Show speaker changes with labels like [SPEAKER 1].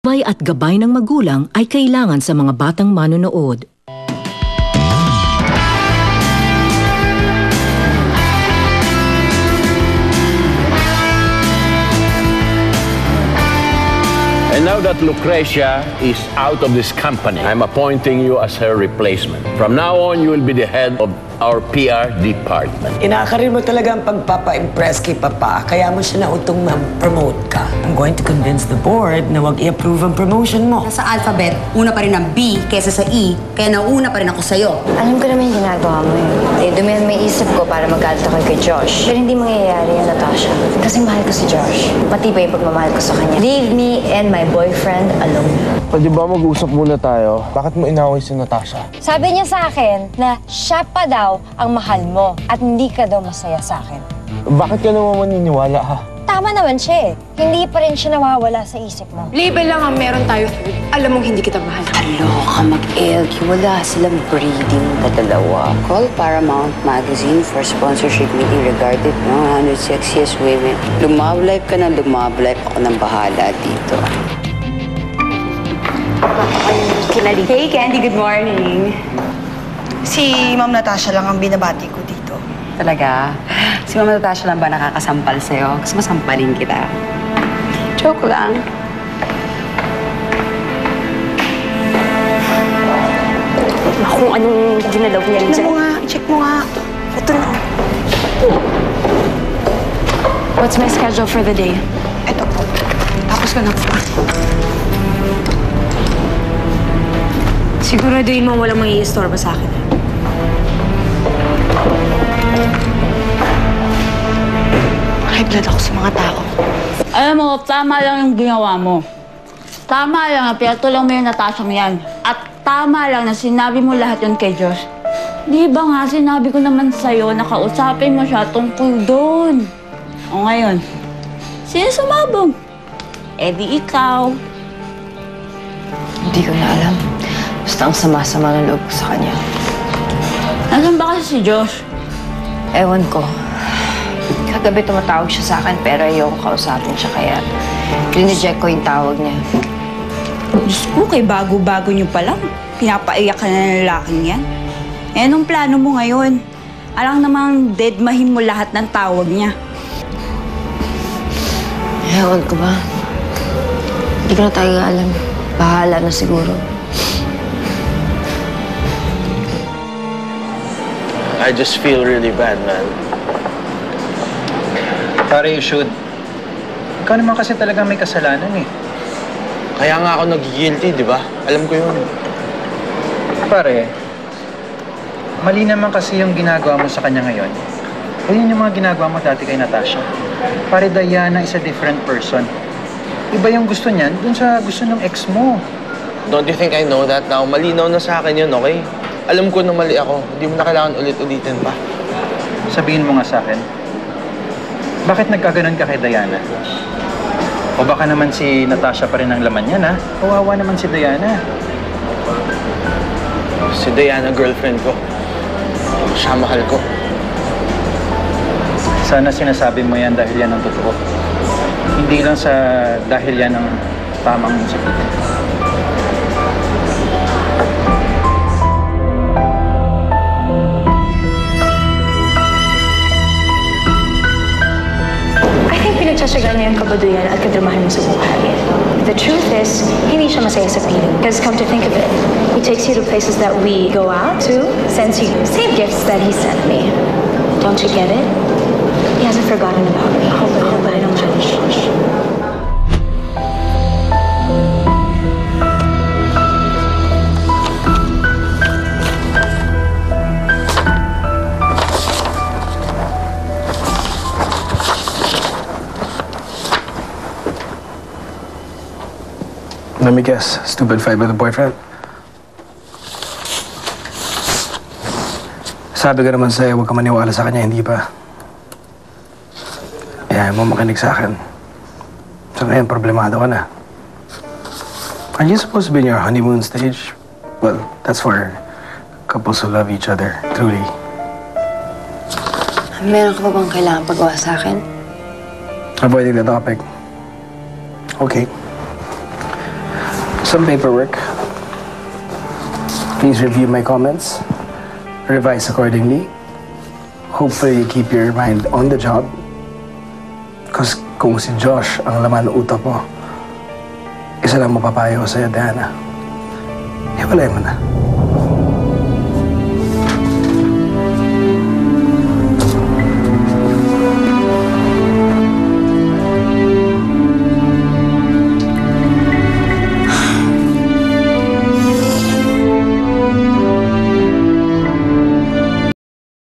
[SPEAKER 1] Gabay at gabay ng magulang ay kailangan sa mga batang manonood.
[SPEAKER 2] And now that Lucrecia is out of this company, I'm appointing you as her replacement. From now on, you will be the head of our PR department.
[SPEAKER 3] Inakarin mo talaga ang pagpapa-impress kay Papa, kaya mo siya nautong ma-promote ka. I'm going to convince the board na wag i-approve ang promotion mo.
[SPEAKER 4] Sa alphabet, una pa rin ang B kaysa sa E, kaya nauna pa rin ako sa'yo.
[SPEAKER 5] Alam ko naman yung ginagawa mo eh. Dumihan may isip ko para magalit ako kay Josh. Pero hindi mangyayari yan, Natasha. Kasi mahal ko si Josh. Matibay yung pagmamahal ko sa kanya. Leave me and my boyfriend alone.
[SPEAKER 6] Pwede ba mag-usap muna tayo? Bakit mo inaway si Natasha?
[SPEAKER 5] Sabi niya sa akin na siya pa daw ang mahal mo at hindi ka daw masaya sa akin.
[SPEAKER 6] Bakit ka naman maniniwala, ha?
[SPEAKER 5] Tama naman siya eh. Hindi pa rin siya nawawala sa isip mo.
[SPEAKER 7] Label lang ang meron tayo. Alam mong hindi kita mahal.
[SPEAKER 8] Kaloka mag-LQ. Wala silang breeding na dalawa. Call Paramount Magazine for sponsorship meeting regarding 100 sexiest women. Lumablife ka na lumablife. Ako nang bahala dito.
[SPEAKER 7] Hey, Candy, good morning.
[SPEAKER 9] Si Ma'am Natasha lang ang binabati ko dito.
[SPEAKER 8] Talaga? Si Mama Natasha lang ba nakakasampal sa'yo? Gusto mo sampalin kita? Joke lang.
[SPEAKER 7] Kung anong dinalaw niya rin
[SPEAKER 9] Check mo nga, check mo nga. Ito na.
[SPEAKER 7] What's my schedule for the day?
[SPEAKER 9] Ito po. Tapos ka na po.
[SPEAKER 7] Siguraduhin mo walang mag-i-istorbo sa akin.
[SPEAKER 9] High blood ako sa mga tao.
[SPEAKER 10] Alam mo, tama lang yung ginawa mo. Tama lang na pinatulang mo yung Natasha yan. At tama lang na sinabi mo lahat yun kay Josh. Di ba nga sinabi ko naman sa'yo na kausapin mo siya tungkol doon? O ngayon, sino sumabog? Eh di ikaw.
[SPEAKER 5] Hindi ko na alam. Basta ang sama-sama ng loob ko sa kanya.
[SPEAKER 10] Nasaan ba kasi si Josh?
[SPEAKER 5] Ewan ko. Kagabi tumatawag siya sa akin pero ayoko kausapin siya kaya rineject ko yung tawag niya.
[SPEAKER 10] Diyos ko, kay bago-bago niyo pa lang. Pinapaiyak ka na ng lalaking yan. Eh, anong plano mo ngayon? Alang namang deadmahin mo lahat ng tawag niya.
[SPEAKER 5] Ewan ko ba? Hindi ko na tayo alam. Bahala na siguro.
[SPEAKER 6] I just feel really bad, man.
[SPEAKER 11] Pare, you should. Ikaw naman kasi talaga may kasalanan eh.
[SPEAKER 6] Kaya nga ako nag-guilty, di ba? Alam ko yun.
[SPEAKER 11] Pare, mali naman kasi yung ginagawa mo sa kanya ngayon. O yun yung mga ginagawa mo dati kay Natasha. Pare, Diana is a different person. Iba yung gusto niyan dun sa gusto ng ex mo.
[SPEAKER 6] Don't you think I know that now? Malinaw na sa akin yun, okay? Alam ko na mali ako. Hindi mo na kailangan ulit-ulitin pa.
[SPEAKER 11] Sabihin mo nga sa akin, bakit nagkaganon ka kay Diana? O baka naman si Natasha pa rin ang laman niya, na? Kawawa naman si Diana.
[SPEAKER 6] Si Diana, girlfriend ko. Siya mahal ko.
[SPEAKER 11] Sana sinasabi mo yan dahil yan ang totoo. Hindi lang sa dahil yan ang tamang sabihin.
[SPEAKER 7] Pinagsasagal niya yung kabaduyan at kadramahan mo sa buhay. The truth is, hindi siya masaya sa piling. Because come to think of it, he takes you to places that we go out to, sends you same gifts that he sent me. Don't you get it? He hasn't forgotten about me. I hope I don't manage.
[SPEAKER 12] Let me guess, stupid fight with a boyfriend? Sabi ko naman sa'yo, huwag ka maniwala sa kanya, hindi pa. Ayaw mo makinig sa akin. So ngayon, problemado ka na. Are you supposed to be in your honeymoon stage? Well, that's for couples who love each other, truly.
[SPEAKER 8] Meron ka pa bang kailangan pagawa sa akin?
[SPEAKER 12] Avoiding the topic. Okay. some paperwork. Please review my comments. Revise accordingly. Hopefully, you keep your mind on the job. Because kung si Josh ang laman ng utak mo, isa lang mapapayo ko sa'yo, Diana. Hiwalay mo na.